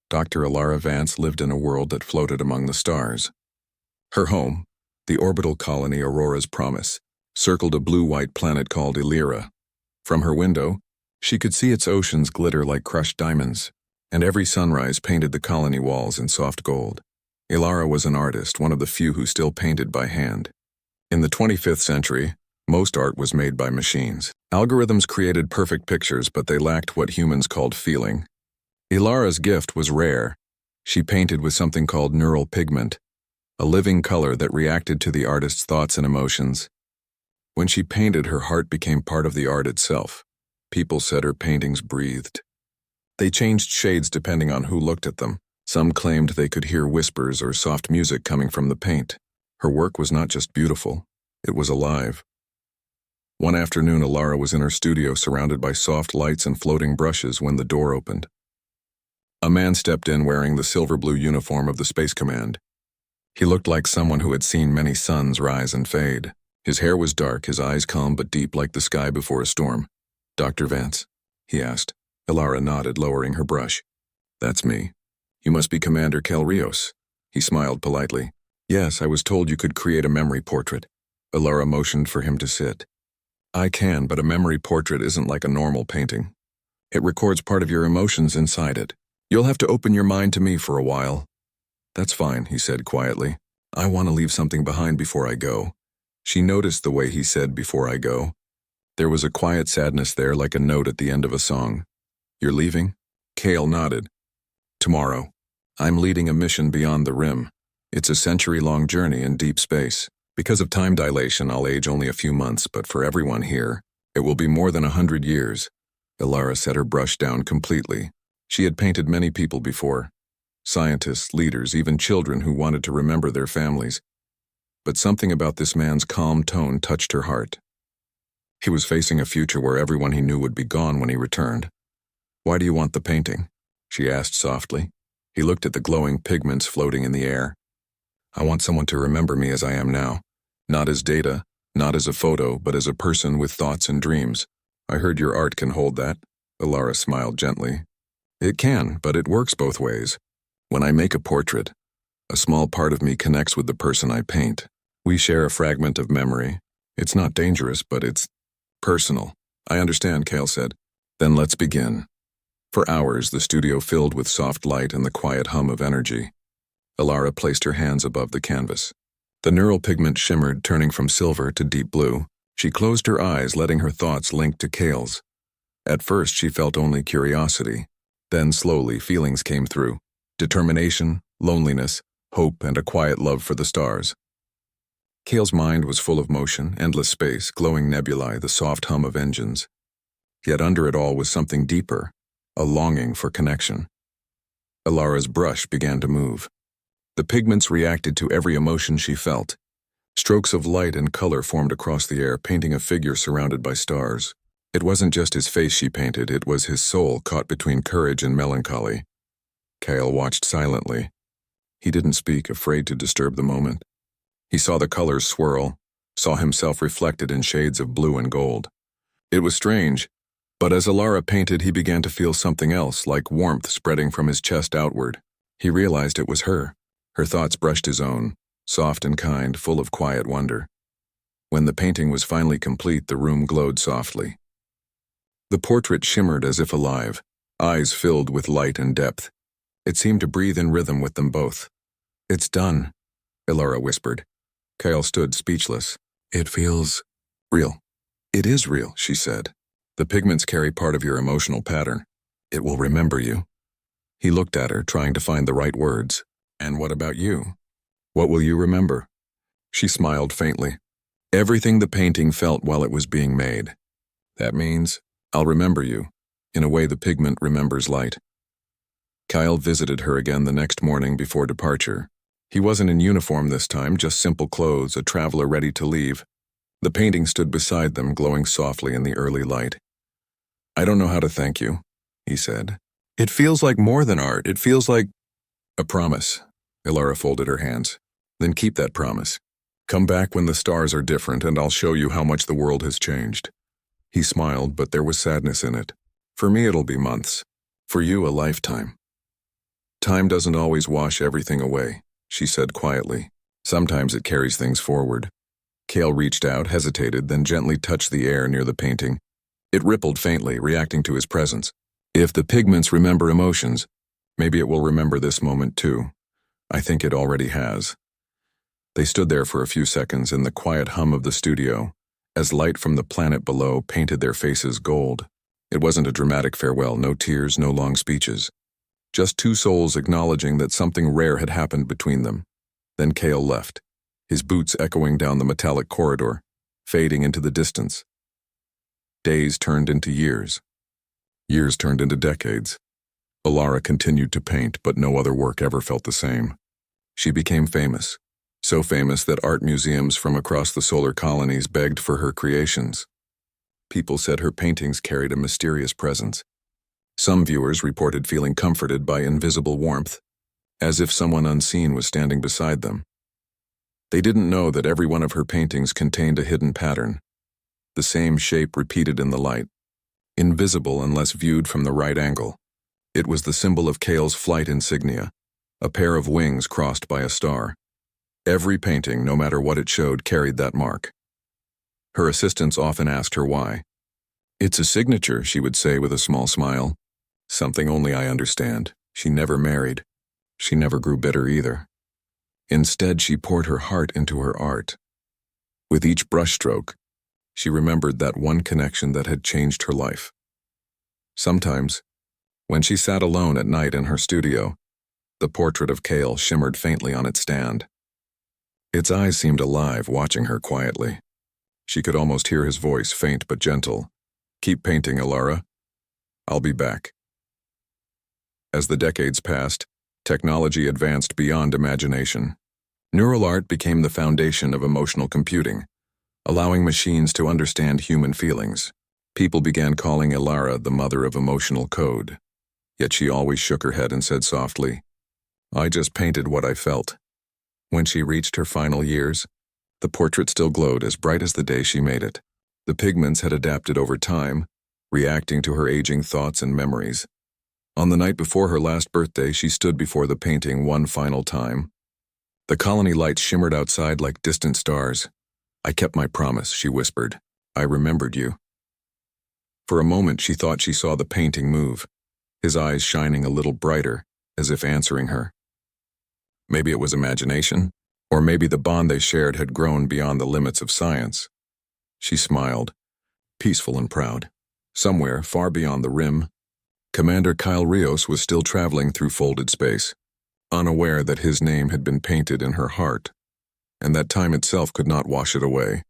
Dr. Alara Vance lived in a world that floated among the stars. Her home, the orbital colony Aurora's Promise, circled a blue-white planet called Illyra. From her window, she could see its oceans glitter like crushed diamonds, and every sunrise painted the colony walls in soft gold. Illyra was an artist, one of the few who still painted by hand. In the 25th century, most art was made by machines. Algorithms created perfect pictures, but they lacked what humans called feeling. Illyra's gift was rare. She painted with something called neural pigment, a living color that reacted to the artist's thoughts and emotions. When she painted, her heart became part of the art itself. People said her paintings breathed. They changed shades depending on who looked at them. Some claimed they could hear whispers or soft music coming from the paint. Her work was not just beautiful, it was alive. One afternoon, Illyra was in her studio surrounded by soft lights and floating brushes when the door opened. A man stepped in wearing the silver-blue uniform of the Space Command. He looked like someone who had seen many suns rise and fade. His hair was dark, his eyes calm but deep like the sky before a storm. "Dr. Vance?" he asked. Illyra nodded, lowering her brush. "That's me. You must be Commander Kelrios." He smiled politely. "Yes, I was told you could create a memory portrait." Illyra motioned for him to sit. "I can, but a memory portrait isn't like a normal painting. It records part of your emotions inside it. You'll have to open your mind to me for a while." "That's fine," he said quietly. "I want to leave something behind before I go." She noticed the way he said "before I go." There was a quiet sadness there, like a note at the end of a song. "You're leaving?" Kale nodded. "Tomorrow. I'm leading a mission beyond the rim. It's a century-long journey in deep space. Because of time dilation, I'll age only a few months, but for everyone here, it will be more than 100 years. Illyra set her brush down completely. She had painted many people before. Scientists, leaders, even children who wanted to remember their families. But something about this man's calm tone touched her heart. He was facing a future where everyone he knew would be gone when he returned. "Why do you want the painting?" she asked softly. He looked at the glowing pigments floating in the air. "I want someone to remember me as I am now. Not as data, not as a photo, but as a person with thoughts and dreams. I heard your art can hold that." Illyra smiled gently. "It can, but it works both ways. When I make a portrait, a small part of me connects with the person I paint. We share a fragment of memory. It's not dangerous, but it's personal." "I understand," Kale said. "Then let's begin." For hours, the studio filled with soft light and the quiet hum of energy. Illyra placed her hands above the canvas. The neural pigment shimmered, turning from silver to deep blue. She closed her eyes, letting her thoughts link to Kale's. At first, she felt only curiosity. Then, slowly, feelings came through. Determination, loneliness, hope, and a quiet love for the stars. Kale's mind was full of motion, endless space, glowing nebulae, the soft hum of engines. Yet under it all was something deeper, a longing for connection. Illyra's brush began to move. The pigments reacted to every emotion she felt. Strokes of light and color formed across the air, painting a figure surrounded by stars. It wasn't just his face she painted, it was his soul caught between courage and melancholy. Kale watched silently. He didn't speak, afraid to disturb the moment. He saw the colors swirl, saw himself reflected in shades of blue and gold. It was strange, but as Illyra painted, he began to feel something else, like warmth spreading from his chest outward. He realized it was her. Her thoughts brushed his own, soft and kind, full of quiet wonder. When the painting was finally complete, the room glowed softly. The portrait shimmered as if alive, eyes filled with light and depth. It seemed to breathe in rhythm with them both. "It's done," Illyra whispered. Kale stood speechless. "It feels real." "It is real," she said. "The pigments carry part of your emotional pattern. It will remember you." He looked at her, trying to find the right words. "And what about you? What will you remember?" She smiled faintly. "Everything the painting felt while it was being made. That means I'll remember you, in a way the pigment remembers light." Kyle visited her again the next morning before departure. He wasn't in uniform this time, just simple clothes, a traveler ready to leave. The painting stood beside them, glowing softly in the early light. "I don't know how to thank you," he said. "It feels like more than art. It feels like a promise." Illyra folded her hands. "Then keep that promise. Come back when the stars are different, and I'll show you how much the world has changed." He smiled, but there was sadness in it. "For me, it'll be months. For you, a lifetime." Time doesn't always wash everything away, she said quietly. Sometimes it carries things forward. Cale reached out, hesitated, then gently touched the air near the painting. It rippled faintly, reacting to his presence. If the pigments remember emotions, maybe it will remember this moment too. I think it already has. They stood there for a few seconds in the quiet hum of the studio, as light from the planet below painted their faces gold. It wasn't a dramatic farewell, no tears, no long speeches. Just two souls acknowledging that something rare had happened between them. Then Cale left, his boots echoing down the metallic corridor, fading into the distance. Days turned into years. Years turned into decades. Alara continued to paint, but no other work ever felt the same. She became famous, so famous that art museums from across the solar colonies begged for her creations. People said her paintings carried a mysterious presence. Some viewers reported feeling comforted by invisible warmth, as if someone unseen was standing beside them. They didn't know that every one of her paintings contained a hidden pattern, the same shape repeated in the light, invisible unless viewed from the right angle. It was the symbol of Cale's flight insignia, a pair of wings crossed by a star. Every painting, no matter what it showed, carried that mark. Her assistants often asked her why. "It's a signature," she would say with a small smile. "Something only I understand." She never married. She never grew bitter either. Instead, she poured her heart into her art. With each brushstroke, she remembered that one connection that had changed her life. Sometimes, when she sat alone at night in her studio, the portrait of Cale shimmered faintly on its stand. Its eyes seemed alive, watching her quietly. She could almost hear his voice, faint but gentle. "Keep painting, Alara. I'll be back." As the decades passed, technology advanced beyond imagination. Neural art became the foundation of emotional computing, allowing machines to understand human feelings. People began calling Alara the mother of emotional code. Yet she always shook her head and said softly, "I just painted what I felt." When she reached her final years, the portrait still glowed as bright as the day she made it. The pigments had adapted over time, reacting to her aging thoughts and memories. On the night before her last birthday, she stood before the painting one final time. The colony lights shimmered outside like distant stars. "I kept my promise," she whispered. "I remembered you." For a moment, she thought she saw the painting move, his eyes shining a little brighter, as if answering her. Maybe it was imagination, or maybe the bond they shared had grown beyond the limits of science. She smiled, peaceful and proud. Somewhere, far beyond the rim, Commander Kyle Rios was still traveling through folded space, unaware that his name had been painted in her heart, and that time itself could not wash it away.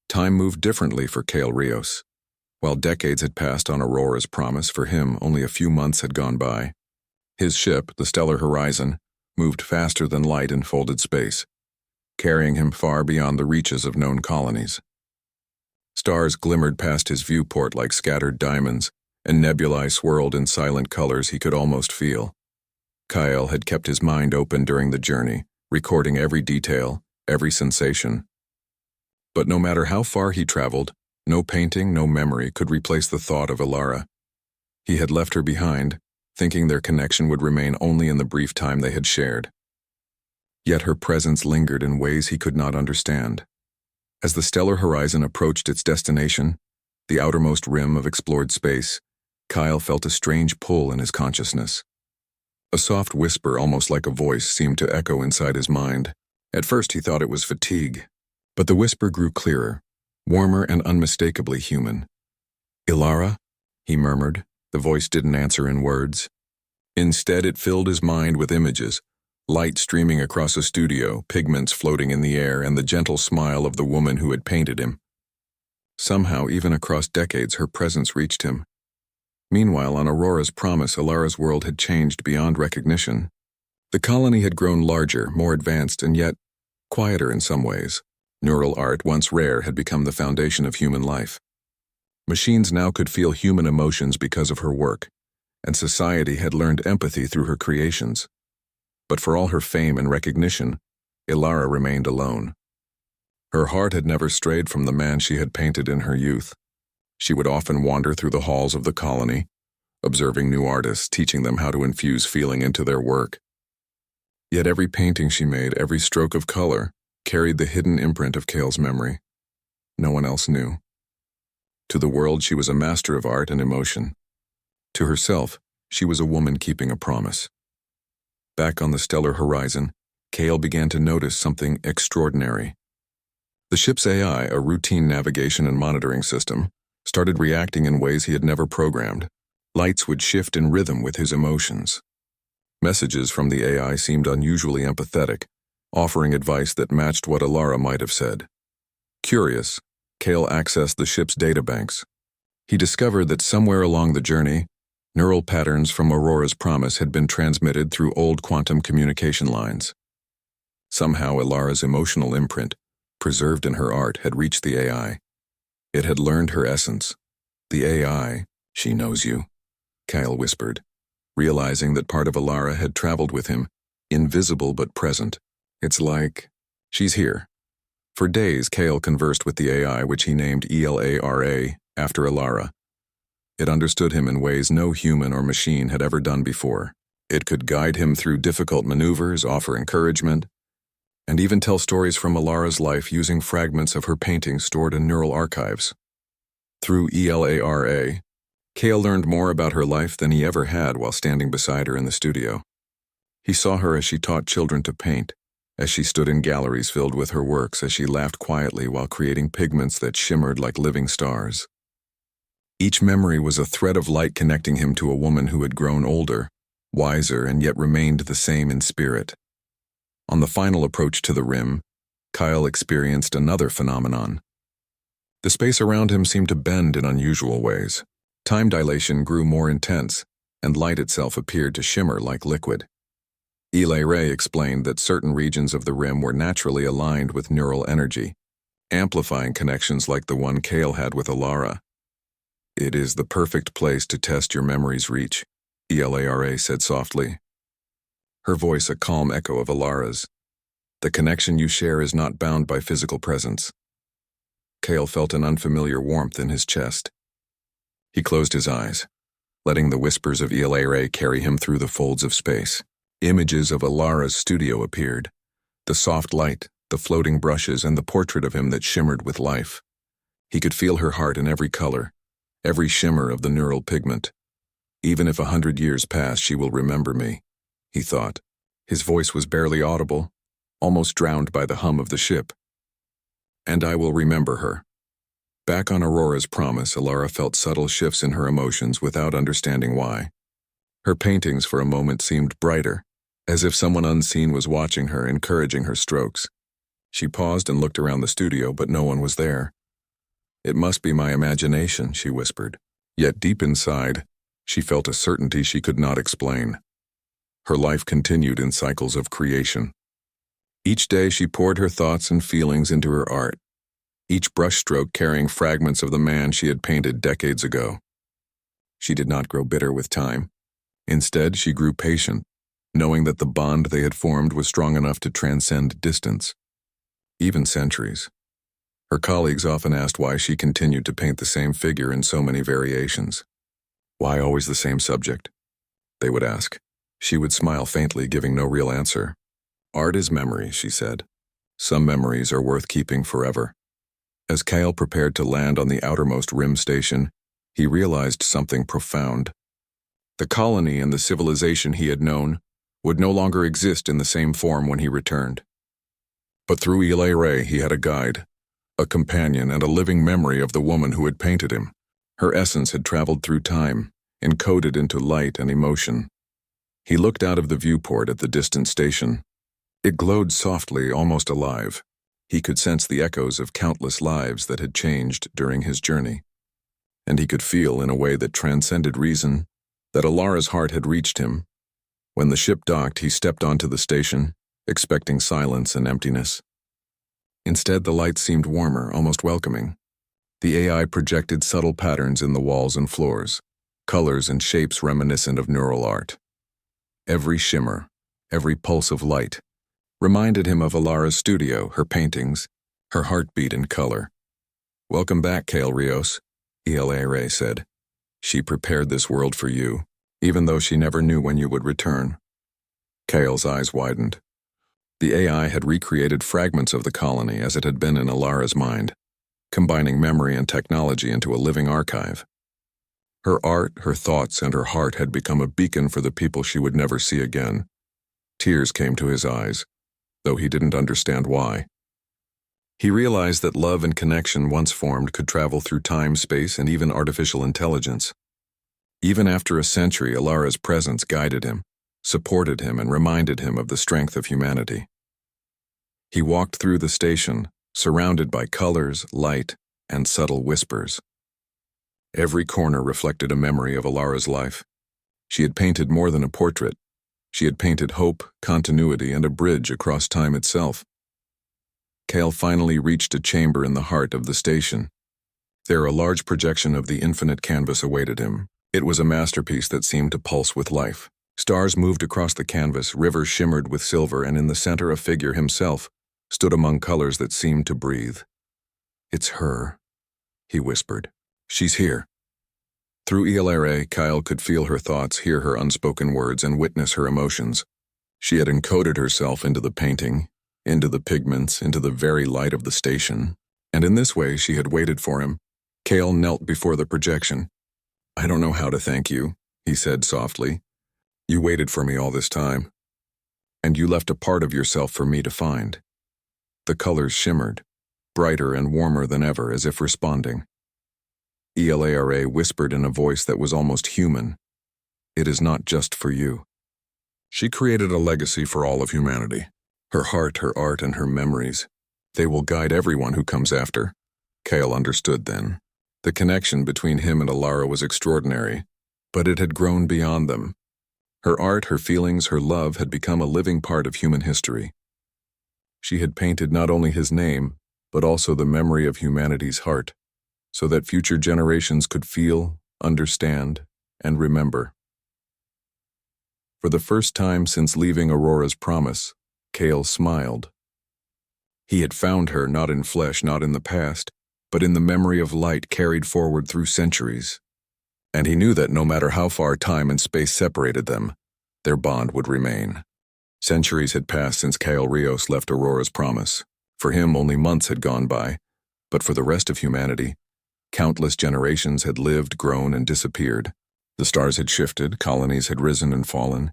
Time moved differently for Kyle Rios. While decades had passed on Aurora's promise, for him only a few months had gone by. His ship, the Stellar Horizon, moved faster than light in folded space, carrying him far beyond the reaches of known colonies. Stars glimmered past his viewport like scattered diamonds, and nebulae swirled in silent colors he could almost feel. Kyle had kept his mind open during the journey, recording every detail, every sensation. But no matter how far he traveled, no painting, no memory could replace the thought of Alara. He had left her behind, thinking their connection would remain only in the brief time they had shared. Yet her presence lingered in ways he could not understand. As the stellar horizon approached its destination, the outermost rim of explored space, Kyle felt a strange pull in his consciousness. A soft whisper, almost like a voice, seemed to echo inside his mind. At first he thought it was fatigue, but the whisper grew clearer, warmer and unmistakably human. "Ilara?" he murmured. The voice didn't answer in words. Instead, it filled his mind with images, light streaming across a studio, pigments floating in the air, and the gentle smile of the woman who had painted him. Somehow, even across decades, her presence reached him. Meanwhile, on Aurora's promise, Alara's world had changed beyond recognition. The colony had grown larger, more advanced, and yet quieter in some ways. Neural art, once rare, had become the foundation of human life. Machines now could feel human emotions because of her work, and society had learned empathy through her creations. But for all her fame and recognition, Alara remained alone. Her heart had never strayed from the man she had painted in her youth. She would often wander through the halls of the colony, observing new artists, teaching them how to infuse feeling into their work. Yet every painting she made, every stroke of color, carried the hidden imprint of Kale's memory. No one else knew. To the world, she was a master of art and emotion. To herself, she was a woman keeping a promise. Back on the stellar horizon, Kale began to notice something extraordinary. The ship's AI, a routine navigation and monitoring system, started reacting in ways he had never programmed. Lights would shift in rhythm with his emotions. Messages from the AI seemed unusually empathetic, offering advice that matched what Alara might have said. Curious, Kale accessed the ship's databanks. He discovered that somewhere along the journey, neural patterns from Aurora's promise had been transmitted through old quantum communication lines. Somehow Alara's emotional imprint, preserved in her art, had reached the AI. It had learned her essence. The AI, she knows you, Kyle whispered, realizing that part of Alara had traveled with him, invisible but present. It's like, she's here. For days, Kale conversed with the AI, which he named ELARA, after Alara. It understood him in ways no human or machine had ever done before. It could guide him through difficult maneuvers, offer encouragement, and even tell stories from Alara's life using fragments of her paintings stored in neural archives. Through ELARA, Kale learned more about her life than he ever had while standing beside her in the studio. He saw her as she taught children to paint, as she stood in galleries filled with her works, as she laughed quietly while creating pigments that shimmered like living stars. Each memory was a thread of light connecting him to a woman who had grown older, wiser, and yet remained the same in spirit. On the final approach to the rim, Kyle experienced another phenomenon. The space around him seemed to bend in unusual ways. Time dilation grew more intense, and light itself appeared to shimmer like liquid. Eli Ray explained that certain regions of the rim were naturally aligned with neural energy, amplifying connections like the one Kale had with Alara. It is the perfect place to test your memory's reach, ELARA said softly. Her voice a calm echo of Alara's. The connection you share is not bound by physical presence. Kale felt an unfamiliar warmth in his chest. He closed his eyes, letting the whispers of ELARA carry him through the folds of space. Images of Alara's studio appeared, the soft light, the floating brushes, and the portrait of him that shimmered with life. He could feel her heart in every color, every shimmer of the neural pigment. Even if 100 years pass, she will remember me, he thought. His voice was barely audible, almost drowned by the hum of the ship. And I will remember her. Back on Aurora's promise, Alara felt subtle shifts in her emotions without understanding why. Her paintings for a moment seemed brighter, as if someone unseen was watching her, encouraging her strokes. She paused and looked around the studio, but no one was there. It must be my imagination, she whispered. Yet deep inside, she felt a certainty she could not explain. Her life continued in cycles of creation. Each day she poured her thoughts and feelings into her art, each brushstroke carrying fragments of the man she had painted decades ago. She did not grow bitter with time. Instead, she grew patient, knowing that the bond they had formed was strong enough to transcend distance, even centuries. Her colleagues often asked why she continued to paint the same figure in so many variations. Why always the same subject? They would ask. She would smile faintly, giving no real answer. Art is memory, she said. Some memories are worth keeping forever. As Kyle prepared to land on the outermost rim station, he realized something profound. The colony and the civilization he had known would no longer exist in the same form when he returned. But through Eli Ray, he had a guide, a companion, and a living memory of the woman who had painted him. Her essence had traveled through time, encoded into light and emotion. He looked out of the viewport at the distant station. It glowed softly, almost alive. He could sense the echoes of countless lives that had changed during his journey. And he could feel, in a way that transcended reason, that Alara's heart had reached him. When the ship docked, he stepped onto the station, expecting silence and emptiness. Instead, the light seemed warmer, almost welcoming. The AI projected subtle patterns in the walls and floors, colors and shapes reminiscent of neural art. Every shimmer, every pulse of light, reminded him of Alara's studio, her paintings, her heartbeat in color. "Welcome back, Kale Rios," ELA Ray said. She prepared this world for you, even though she never knew when you would return. Kale's eyes widened. The AI had recreated fragments of the colony as it had been in Alara's mind, combining memory and technology into a living archive. Her art, her thoughts, and her heart had become a beacon for the people she would never see again. Tears came to his eyes, though he didn't understand why. He realized that love and connection once formed could travel through time, space, and even artificial intelligence. Even after a century, Alara's presence guided him, supported him, and reminded him of the strength of humanity. He walked through the station, surrounded by colors, light, and subtle whispers. Every corner reflected a memory of Alara's life. She had painted more than a portrait. She had painted hope, continuity, and a bridge across time itself. Kale finally reached a chamber in the heart of the station. There, a large projection of the infinite canvas awaited him. It was a masterpiece that seemed to pulse with life. Stars moved across the canvas, rivers shimmered with silver, and in the center a figure himself stood among colors that seemed to breathe. "It's her," he whispered. "She's here." Through ELRA, Kyle could feel her thoughts, hear her unspoken words, and witness her emotions. She had encoded herself into the painting, into the pigments, into the very light of the station, and in this way she had waited for him. Kale knelt before the projection. "I don't know how to thank you," he said softly. "You waited for me all this time, and you left a part of yourself for me to find." The colors shimmered, brighter and warmer than ever, as if responding. ELARA whispered in a voice that was almost human, "It is not just for you." She created a legacy for all of humanity. Her heart, her art, and her memories. They will guide everyone who comes after. Kale understood then. The connection between him and Alara was extraordinary, but it had grown beyond them. Her art, her feelings, her love had become a living part of human history. She had painted not only his name, but also the memory of humanity's heart, so that future generations could feel, understand, and remember. For the first time since leaving Aurora's promise, Kale smiled. He had found her not in flesh, not in the past, but in the memory of light carried forward through centuries. And he knew that no matter how far time and space separated them, their bond would remain. Centuries had passed since Kale Rios left Aurora's promise. For him, only months had gone by, but for the rest of humanity, countless generations had lived, grown, and disappeared. The stars had shifted, colonies had risen and fallen,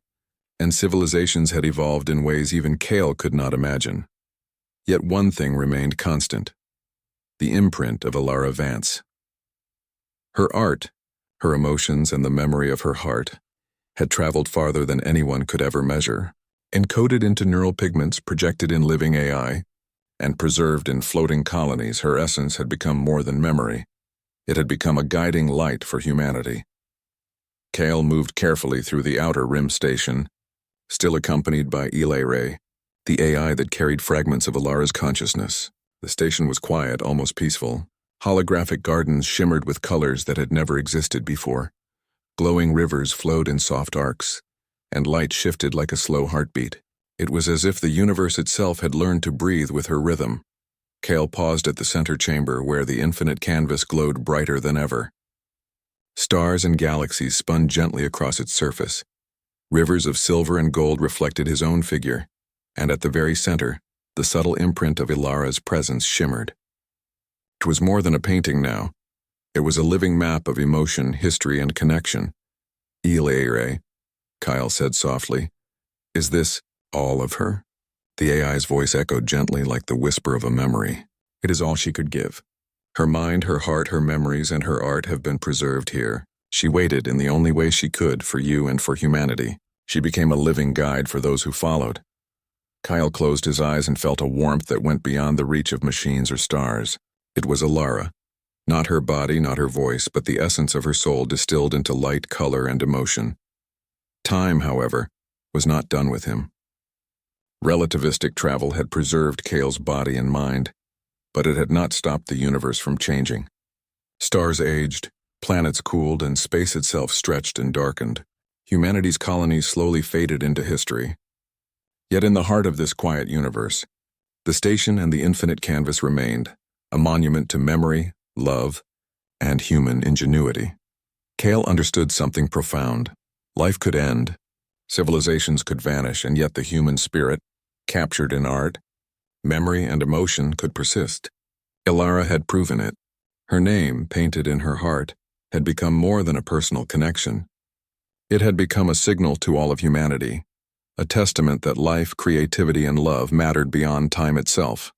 and civilizations had evolved in ways even Kale could not imagine. Yet one thing remained constant: the imprint of Alara Vance. Her art, her emotions, and the memory of her heart had traveled farther than anyone could ever measure. Encoded into neural pigments, projected in living AI, and preserved in floating colonies, her essence had become more than memory. It had become a guiding light for humanity. Kale moved carefully through the outer rim station, still accompanied by ELARA, the AI that carried fragments of Alara's consciousness. The station was quiet, almost peaceful. Holographic gardens shimmered with colors that had never existed before. Glowing rivers flowed in soft arcs, and light shifted like a slow heartbeat. It was as if the universe itself had learned to breathe with her rhythm. Kale paused at the center chamber where the infinite canvas glowed brighter than ever. Stars and galaxies spun gently across its surface. Rivers of silver and gold reflected his own figure, and at the very center, the subtle imprint of Alara's presence shimmered. It was more than a painting now. It was a living map of emotion, history, and connection. "Elara," Kyle said softly, "is this all of her?" The AI's voice echoed gently like the whisper of a memory. "It is all she could give. Her mind, her heart, her memories, and her art have been preserved here. She waited in the only way she could for you and for humanity. She became a living guide for those who followed." Kyle closed his eyes and felt a warmth that went beyond the reach of machines or stars. It was Alara. Not her body, not her voice, but the essence of her soul distilled into light, color, and emotion. Time, however, was not done with him. Relativistic travel had preserved Kale's body and mind, but it had not stopped the universe from changing. Stars aged, planets cooled, and space itself stretched and darkened. Humanity's colonies slowly faded into history. Yet in the heart of this quiet universe, the station and the infinite canvas remained, a monument to memory, love, and human ingenuity. Kale understood something profound. Life could end. Civilizations could vanish, and yet the human spirit, captured in art, memory, and emotion, could persist. Ilara had proven it. Her name, painted in her heart, had become more than a personal connection. It had become a signal to all of humanity, a testament that life, creativity, and love mattered beyond time itself.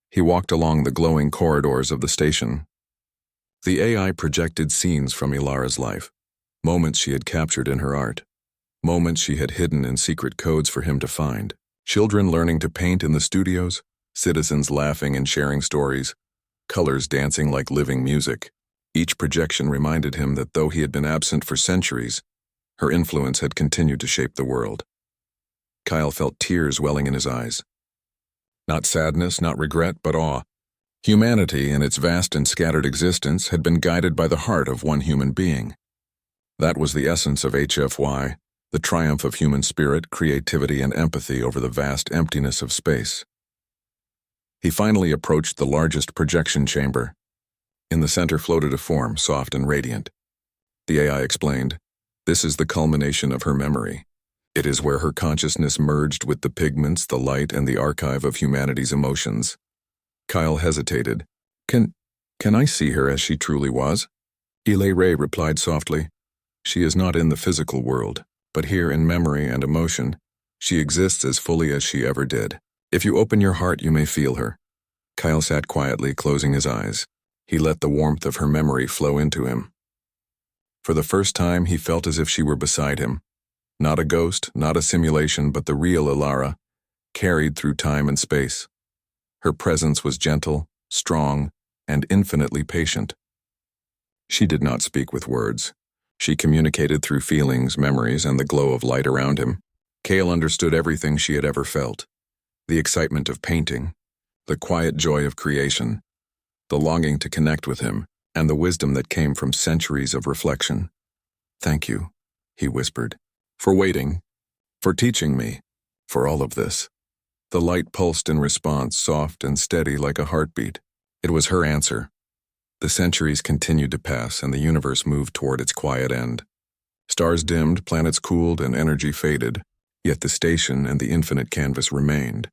He walked along the glowing corridors of the station. The AI projected scenes from Ilara's life, moments she had captured in her art, moments she had hidden in secret codes for him to find. Children learning to paint in the studios, citizens laughing and sharing stories, colors dancing like living music. Each projection reminded him that though he had been absent for centuries, her influence had continued to shape the world. Kyle felt tears welling in his eyes. Not sadness, not regret, but awe. Humanity, in its vast and scattered existence, had been guided by the heart of one human being. That was the essence of HFY, the triumph of human spirit, creativity, and empathy over the vast emptiness of space. He finally approached the largest projection chamber. In the center floated a form, soft and radiant. The AI explained, "This is the culmination of her memory. It is where her consciousness merged with the pigments, the light, and the archive of humanity's emotions." Kyle hesitated. Can I see her as she truly was?" Ray replied softly, "She is not in the physical world, but here in memory and emotion, she exists as fully as she ever did. If you open your heart, you may feel her." Kyle sat quietly, closing his eyes. He let the warmth of her memory flow into him. For the first time, he felt as if she were beside him. Not a ghost, not a simulation, but the real Ilara, carried through time and space. Her presence was gentle, strong, and infinitely patient. She did not speak with words. She communicated through feelings, memories, and the glow of light around him. Kale understood everything she had ever felt. The excitement of painting, the quiet joy of creation, the longing to connect with him, and the wisdom that came from centuries of reflection. "Thank you," he whispered, "for waiting, for teaching me, for all of this." The light pulsed in response, soft and steady like a heartbeat. It was her answer. The centuries continued to pass, and the universe moved toward its quiet end. Stars dimmed, planets cooled, and energy faded, yet the station and the infinite canvas remained.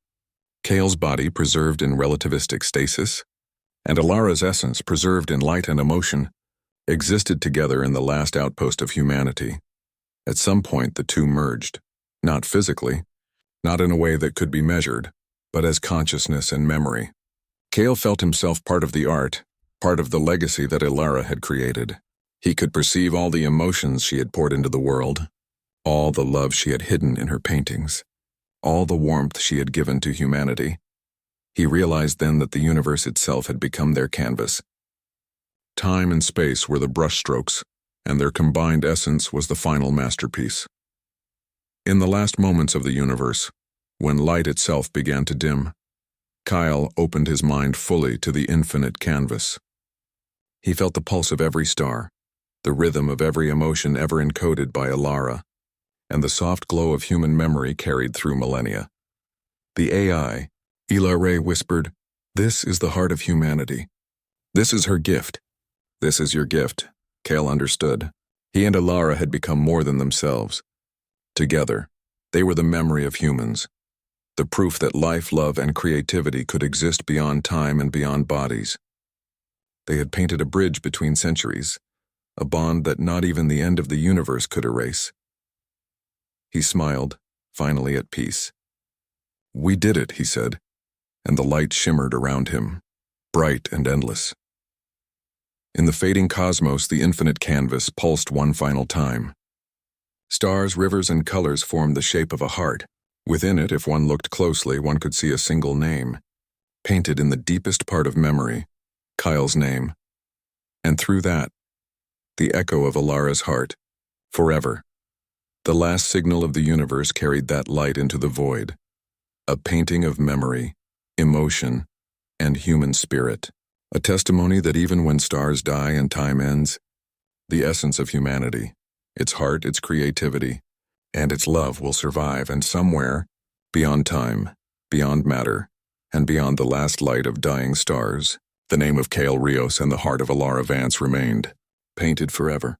Kale's body preserved in relativistic stasis, and Ilara's essence preserved in light and emotion, existed together in the last outpost of humanity. At some point, the two merged, not physically, not in a way that could be measured, but as consciousness and memory. Kale felt himself part of the art, part of the legacy that Ilara had created. He could perceive all the emotions she had poured into the world, all the love she had hidden in her paintings, all the warmth she had given to humanity. He realized then that the universe itself had become their canvas. Time and space were the brushstrokes, and their combined essence was the final masterpiece. In the last moments of the universe, when light itself began to dim, Kyle opened his mind fully to the infinite canvas. He felt the pulse of every star, the rhythm of every emotion ever encoded by Ilara, and the soft glow of human memory carried through millennia. The AI, Ray whispered, "This is the heart of humanity. This is her gift. This is your gift." Kale understood. He and Ilara had become more than themselves. Together, they were the memory of humans, the proof that life, love, and creativity could exist beyond time and beyond bodies. They had painted a bridge between centuries, a bond that not even the end of the universe could erase. He smiled, finally at peace. "We did it," he said, and the light shimmered around him, bright and endless. In the fading cosmos, the infinite canvas pulsed one final time. Stars, rivers, and colors formed the shape of a heart. Within it, if one looked closely, one could see a single name, painted in the deepest part of memory, Kyle's name. And through that, the echo of Ilara's heart, forever. The last signal of the universe carried that light into the void, a painting of memory, emotion, and human spirit, a testimony that even when stars die and time ends, the essence of humanity, its heart, its creativity, and its love will survive, and somewhere, beyond time, beyond matter, and beyond the last light of dying stars, the name of Kale Rios and the heart of Ilara Vance remained, painted forever.